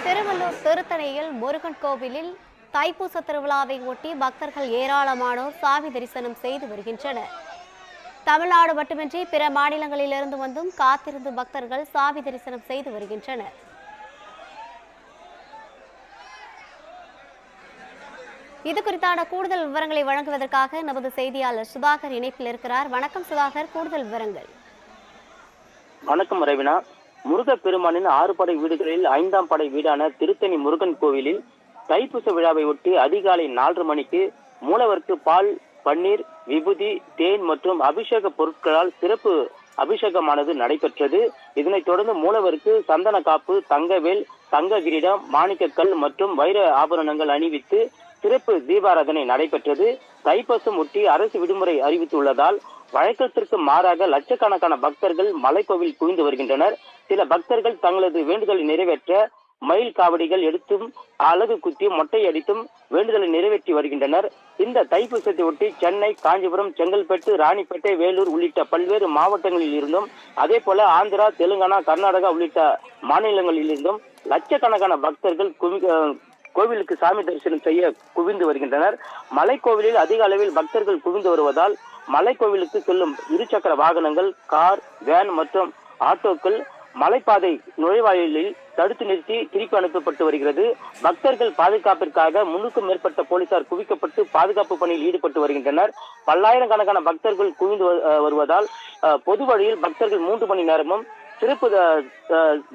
திருவள்ளூர் திருத்தணியில் முருகன் கோவிலில் தைப்பூச திருவிழாவை ஒட்டி பக்தர்கள் ஏராளமானோர் சாமி தரிசனம் செய்து வருகின்றனர். தமிழ்நாடு மட்டுமின்றி பிற மாநிலங்களிலிருந்து வந்தும் காத்திருந்து பக்தர்கள் சாமி தரிசனம் செய்து வருகின்றனர். இது குறித்தான கூடுதல் விவரங்களை வழங்குவதற்காக நமது செய்தியாளர் சுதாகர் இணைப்பில் இருக்கிறார். வணக்கம் சுதாகர், கூடுதல் விவரங்கள். வணக்கம் ரவினா. முருகப் பெருமானின் 6 படை வீடுகளில் 5ஆம் படை வீடான திருத்தணி முருகன் கோவிலில் தைப்பூச விழாவை ஒட்டி அதிகாலை 4:30 மணிக்கு மூலவருக்கு பால், பன்னீர், விபூதி, தேன் மற்றும் அபிஷேக பொருட்களால் சிறப்பு அபிஷேகமானது நடைபெற்றது. இதனைத் தொடர்ந்து மூலவருக்கு சந்தன காப்பு, தங்கவேல், தங்க கிரீடம், மாணிக்கக்கல் மற்றும் வைர ஆபரணங்கள் அணிவித்து சிறப்பு தீபாராதனை நடைபெற்றது. தைப்பூசம் ஒட்டி அரசு விடுமுறை அறிவித்துள்ளதால் வழக்கத்திற்கு மாறாக லட்சக்கணக்கான பக்தர்கள் மலைக்கோவில் குவிந்து வருகின்றனர். சில பக்தர்கள் தங்களது வேண்டுதலை நிறைவேற்ற மயில் காவடிகள் எடுத்தும் அலகு குத்தி மொட்டை அடித்தும் வேண்டுதலை நிறைவேற்றி வருகின்றனர். இந்த தைப்பூசத்தை ஒட்டி சென்னை, காஞ்சிபுரம், செங்கல்பட்டு, ராணிப்பேட்டை, வேலூர் உள்ளிட்ட பல்வேறு மாவட்டங்களில் இருந்தும் அதே போல ஆந்திரா, தெலுங்கானா, கர்நாடகா உள்ளிட்ட மாநிலங்களில் இருந்தும் லட்சக்கணக்கான பக்தர்கள் கோவிலுக்கு சாமி தரிசனம் செய்ய குவிந்து வருகின்றனர். மலைக்கோவிலில் அதிக அளவில் பக்தர்கள் குவிந்து வருவதால் மலைக்கோவிலுக்கு செல்லும் இருசக்கர வாகனங்கள், கார், வேன் மற்றும் ஆட்டோக்கள் மலைப்பாதை நுழைவாயிலில் தடுத்து நிறுத்தி திருப்பி அனுப்பப்பட்டு வருகிறது. பக்தர்கள் பாதுகாப்பிற்காக 300க்கும் மேற்பட்ட போலீசார் குவிக்கப்பட்டு பாதுகாப்பு பணியில் ஈடுபட்டு வருகின்றனர். பல்லாயிரக்கணக்கான பக்தர்கள் குவிந்து வருவதால் பொது வழியில் பக்தர்கள் 3 மணி நேரமும், சிறப்பு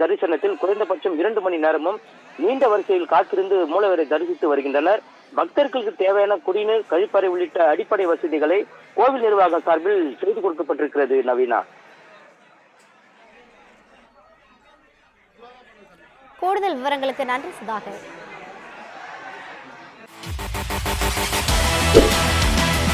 தரிசனத்தில் குறைந்தபட்சம் 2 மணி நேரமும் நீண்ட வரிசையில் காத்திருந்து மூலவரை தரிசித்து வருகின்றனர். பக்தர்களுக்கு தேவையான குடிநீர், கழிப்பறை உள்ளிட்ட அடிப்படை வசதிகளை கோவில் நிர்வாகம் சார்பில் செய்து கொடுக்கப்பட்டிருக்கிறது. நவீனா, கூடுதல் விவரங்களுக்கு நன்றி சுதாகர்.